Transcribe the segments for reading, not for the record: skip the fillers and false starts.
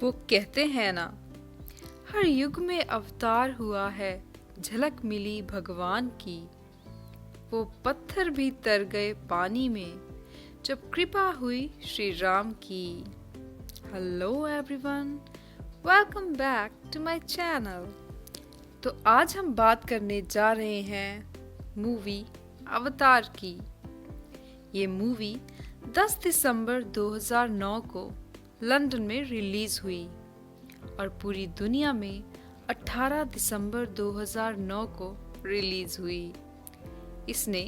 वो कहते हैं ना, हर युग में अवतार हुआ है, झलक मिली भगवान की। वो पत्थर भी तर गए पानी में, जब कृपा हुई श्री राम की। Hello everyone, welcome back to my channel. तो आज हम बात करने जा रहे हैं मूवी अवतार की। ये मूवी 10 दिसंबर 2009 को लंदन में रिलीज हुई और पूरी दुनिया में 18 दिसंबर 2009 को रिलीज हुई। इसने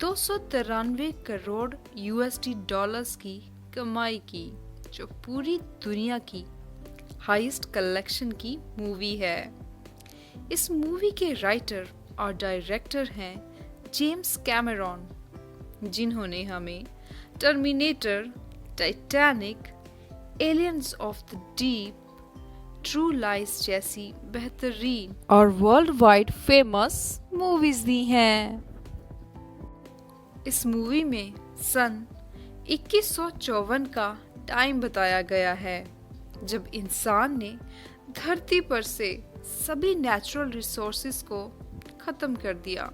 293 करोड़ यूएसडी डॉलर्स की कमाई की, जो पूरी दुनिया की हाईएस्ट कलेक्शन की मूवी है। इस मूवी के राइटर और डायरेक्टर हैं जेम्स कैमेरॉन, जिन्होंने हमें Terminator, Titanic, Aliens of the Deep, True Lies जैसी बेहतरीन और वर्ल्ड वाइड फेमस मूवीज दी हैं। इस मूवी में सन 2154 का टाइम बताया गया है, जब इंसान ने धरती पर से सभी नेचुरल रिसोर्सेज को खत्म कर दिया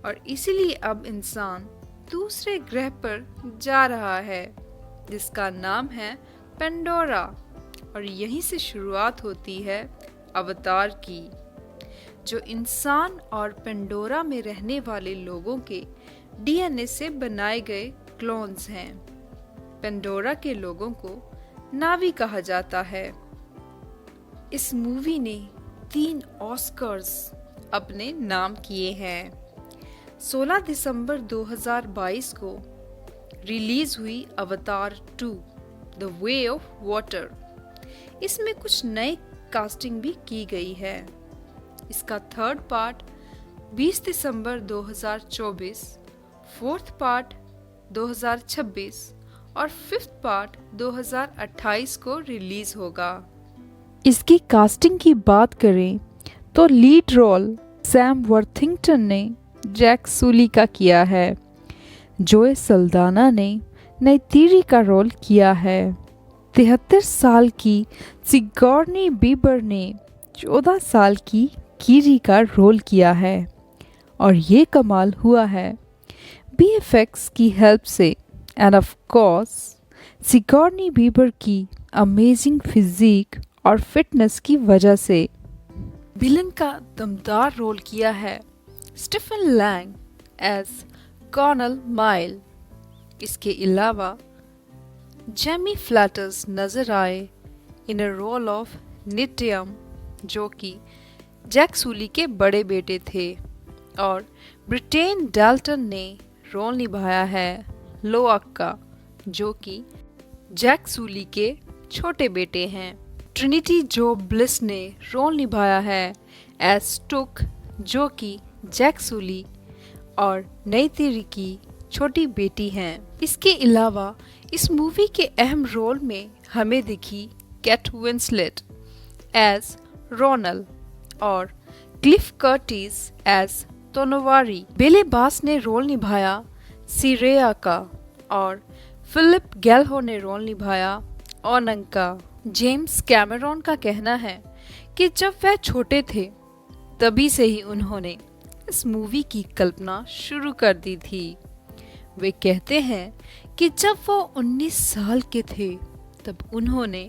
और इसीलिए अब इंसान दूसरे ग्रह पर जा रहा है, जिसका नाम है पेंडोरा। और यहीं से शुरुआत होती है अवतार की, जो इंसान और पेंडोरा में रहने वाले लोगों के डीएनए से बनाए गए क्लोन्स हैं। पेंडोरा के लोगों को नावी कहा जाता है। इस मूवी ने 3 ऑस्कर्स अपने नाम किए हैं। 16 दिसंबर 2022 को रिलीज हुई अवतार 2 द वे ऑफ वाटर। इसमें कुछ नए कास्टिंग भी की गई है। इसका 3rd पार्ट 20 दिसंबर 2024, 4th पार्ट 2026 और 5th पार्ट 2028 को रिलीज होगा। इसकी कास्टिंग की बात करें तो लीड रोल सैम वर्थिंगटन ने जैक सूली का किया है। जोए सल्दाना ने नैतिरी का रोल किया है। 73 साल की सिगॉर्नी बीबर ने 14 साल की कीरी का रोल किया है। और ये कमाल हुआ है बीएफएक्स की हेल्प से and of course Sigourney Weaver की अमेजिंग फिजिक और फिटनेस की वजह से। विलन का दमदार रोल किया है Stephen Lang as Colonel Miles. इसके अलावा जेमी फ्लैटर्स नजर आए इन अ रोल ऑफ नित्यम, जो कि जैक सूली के बड़े बेटे थे, और ब्रिटेन डाल्टन ने रोल निभाया है लोअक का, जो कि जैक सूली के छोटे बेटे हैं। ट्रिनिटी जो ब्लिस ने रोल निभाया है एज टुक, जो कि जैक सूली और नैतिरी की छोटी बेटी हैं। इसके अलावा इस मूवी के अहम रोल में हमें दिखी केट विंसलेट एज रोनल और क्लिफ कर्टिस एज तोनोवारी। बेले बास ने रोल निभाया सिरेया का और फिलिप गैल्हो ने रोल निभाया ओनंग का। जेम्स कैमेरॉन का कहना है कि जब वह छोटे थे तभी से ही उन्होंने इस मूवी की कल्पना शुरू कर दी थी। वे कहते हैं कि जब वो 19 साल के थे तब उन्होंने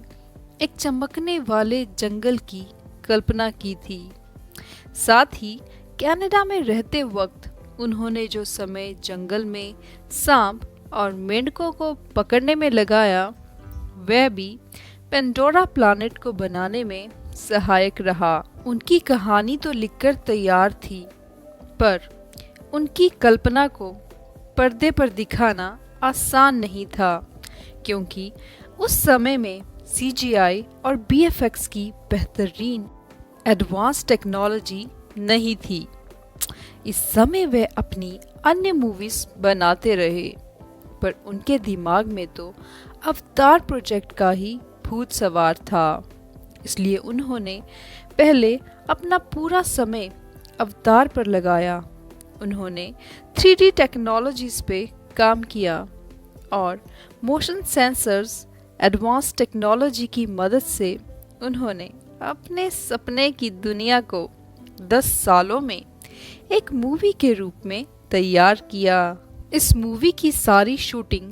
एक चमकने वाले जंगल की कल्पना की थी। साथ ही कनाडा में रहते वक्त उन्होंने जो समय जंगल में सांप और मेंढकों को पकड़ने में लगाया, वह भी पेंडोरा प्लैनेट को बनाने में सहायक रहा। उनकी कहानी तो लिखकर तैयार थी, पर उनकी कल्पना को पर्दे पर दिखाना आसान नहीं था, क्योंकि उस समय में सीजीआई और बीएफएक्स की बेहतरीन एडवांस टेक्नोलॉजी नहीं थी। इस समय वे अपनी अन्य मूवीज बनाते रहे, पर उनके दिमाग में तो अवतार प्रोजेक्ट का ही भूत सवार था। इसलिए उन्होंने पहले अपना पूरा समय अवतार पर लगाया। उन्होंने 3D टेक्नोलॉजीज पे काम किया और मोशन सेंसर्स, एडवांस टेक्नोलॉजी की मदद से उन्होंने अपने सपने की दुनिया को 10 सालों में एक मूवी के रूप में तैयार किया। इस मूवी की सारी शूटिंग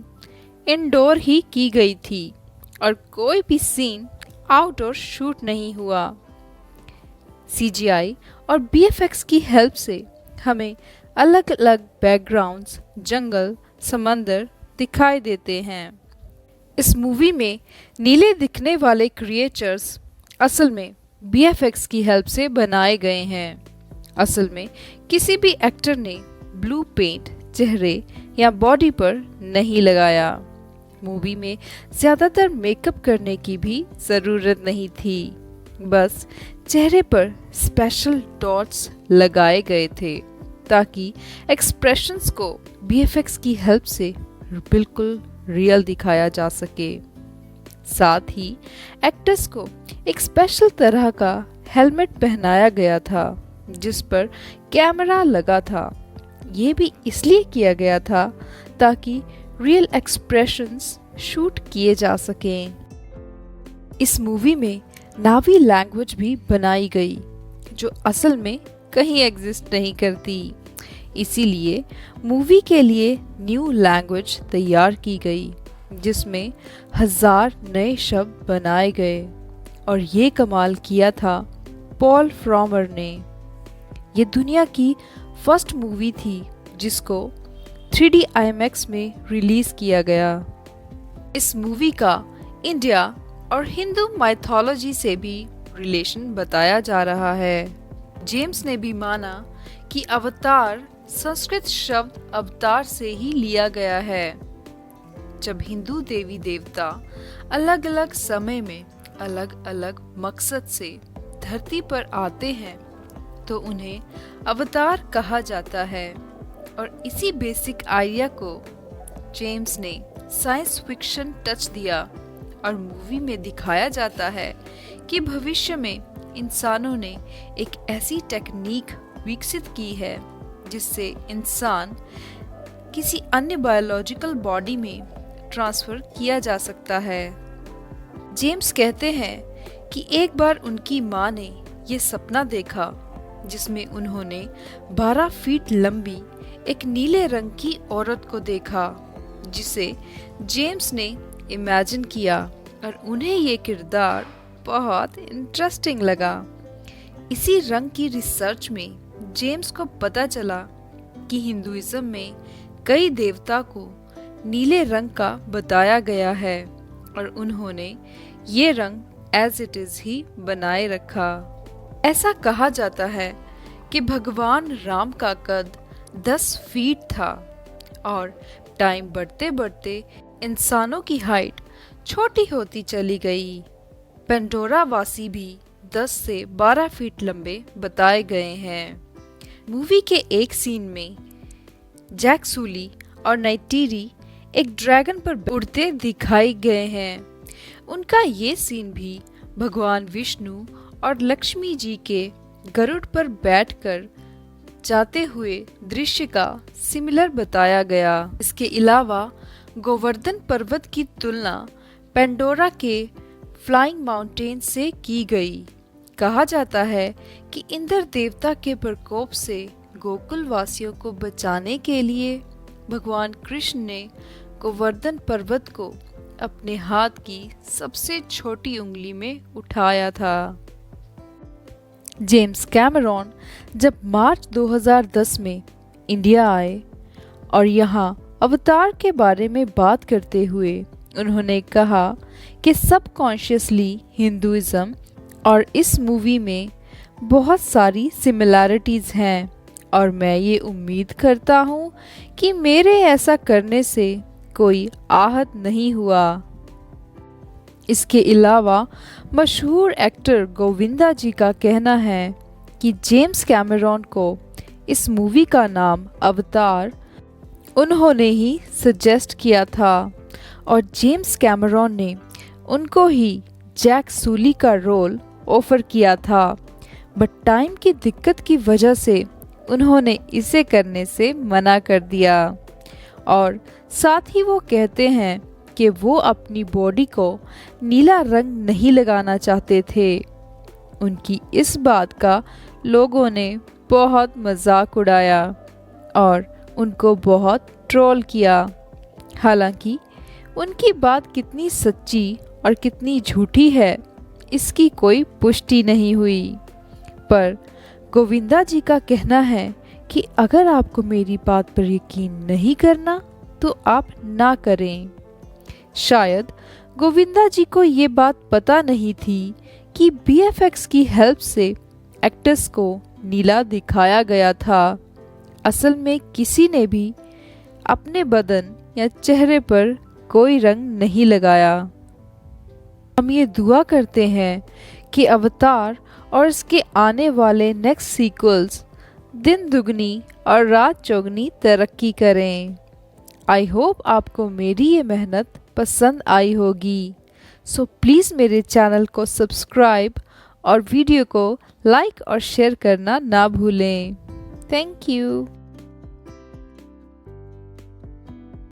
इंडोर ही की गई थी और कोई भी सीन आउटडोर शूट नहीं हुआ। सीजीआई और बीएफएक्स की हेल्प से हमें अलग अलग बैकग्राउंड्स, जंगल, समंदर दिखाई देते हैं। इस मूवी में नीले दिखने वाले क्रिएचर्स असल में बीएफएक्स की हेल्प से बनाए गए हैं। असल में किसी भी एक्टर ने ब्लू पेंट चेहरे या बॉडी पर नहीं लगाया। मूवी में ज़्यादातर मेकअप करने की भी ज़रूरत नहीं थी, बस चेहरे पर स्पेशल डॉट्स लगाए गए थे ताकि एक्सप्रेशंस को बीएफएक्स की हेल्प से बिल्कुल रियल दिखाया जा सके। साथ ही एक्टर्स को एक स्पेशल तरह का हेलमेट पहनाया गया था जिस पर कैमरा लगा था। ये भी इसलिए किया गया था ताकि रियल एक्सप्रेशंस शूट किए जा सकें। इस मूवी में नावी लैंग्वेज भी बनाई गई जो असल में कहीं एग्जिस्ट नहीं करती। इसीलिए मूवी के लिए न्यू लैंग्वेज तैयार की गई जिसमें 1000 नए शब्द बनाए गए और ये कमाल किया था पॉल फ्रॉमर ने। ये दुनिया की फर्स्ट मूवी थी जिसको 3D IMAX में रिलीज किया गया। इस मूवी का इंडिया और हिंदू माइथोलॉजी से भी रिलेशन बताया जा रहा है। जेम्स ने भी माना कि अवतार संस्कृत शब्द अवतार से ही लिया गया है। जब हिंदू देवी देवता अलग अलग समय में अलग अलग मकसद से धरती पर आते हैं तो उन्हें अवतार कहा जाता है और इसी बेसिक आइडिया को जेम्स ने साइंस फिक्शन टच दिया और मूवी में दिखाया जाता है कि भविष्य में इंसानों ने एक ऐसी टेक्निक विकसित की है जिससे इंसान किसी अन्य बायोलॉजिकल बॉडी में ट्रांसफर किया जा सकता है। जेम्स कहते हैं कि एक बार उनकी माँ ने ये सपना देखा जिसमें उन्होंने 12 फीट लंबी एक नीले रंग की औरत को देखा जिसे जेम्स ने इमेजिन किया और उन्हें ये किरदार बहुत इंटरेस्टिंग लगा। इसी रंग की रिसर्च में जेम्स को पता चला कि हिंदुइज्म में कई देवता को नीले रंग का बताया गया है और उन्होंने ये रंग एज इट इज ही बनाए रखा। ऐसा कहा जाता है कि भगवान राम का कद 10 फीट था और टाइम बढ़ते बढ़ते इंसानों की हाइट छोटी होती चली गई। पेंडोरा वासी भी 10 से 12 फीट लंबे बताए गए हैं। मूवी के एक सीन में जैक सूली और नाइटिरी एक ड्रैगन पर उड़ते दिखाई गए हैं। उनका ये सीन भी भगवान विष्णु और लक्ष्मी जी के गरुड़ पर बैठकर जाते हुए दृश्य का सिमिलर बताया गया। इसके अलावा गोवर्धन पर्वत की तुलना पेंडोरा के फ्लाइंग माउंटेन से की गई। कहा जाता है कि इंद्र देवता के प्रकोप से गोकुल वासियों को बचाने के लिए भगवान कृष्ण ने गोवर्धन पर्वत को अपने हाथ की सबसे छोटी उंगली में उठाया था। जेम्स कैमरॉन जब मार्च 2010 में इंडिया आए और यहाँ अवतार के बारे में बात करते हुए उन्होंने कहा कि सबकॉन्शियसली हिंदुइज्म और इस मूवी में बहुत सारी सिमिलैरिटीज़ हैं और मैं ये उम्मीद करता हूँ कि मेरे ऐसा करने से कोई आहत नहीं हुआ। इसके अलावा मशहूर एक्टर गोविंदा जी का कहना है कि जेम्स कैमरॉन को इस मूवी का नाम अवतार उन्होंने ही सजेस्ट किया था और जेम्स कैमरॉन ने उनको ही जैक सूली का रोल ऑफर किया था, बट टाइम की दिक्कत की वजह से उन्होंने इसे करने से मना कर दिया। और साथ ही वो कहते हैं कि वो अपनी बॉडी को नीला रंग नहीं लगाना चाहते थे। उनकी इस बात का लोगों ने बहुत मजाक उड़ाया और उनको बहुत ट्रोल किया। हालांकि उनकी बात कितनी सच्ची और कितनी झूठी है इसकी कोई पुष्टि नहीं हुई, पर गोविंदा जी का कहना है कि अगर आपको मेरी बात पर यकीन नहीं करना तो आप ना करें। शायद गोविंदा जी को ये बात पता नहीं थी कि बीएफएक्स की हेल्प से एक्टर्स को नीला दिखाया गया था। असल में किसी ने भी अपने बदन या चेहरे पर कोई रंग नहीं लगाया। हम ये दुआ करते हैं कि अवतार और इसके आने वाले नेक्स्ट सीक्वल्स दिन दुगनी और रात चौगनी तरक्की करें। आई होप आपको मेरी ये मेहनत पसंद आई होगी। सो प्लीज़ मेरे चैनल को सब्सक्राइब और वीडियो को लाइक और शेयर करना ना भूलें। Thank you.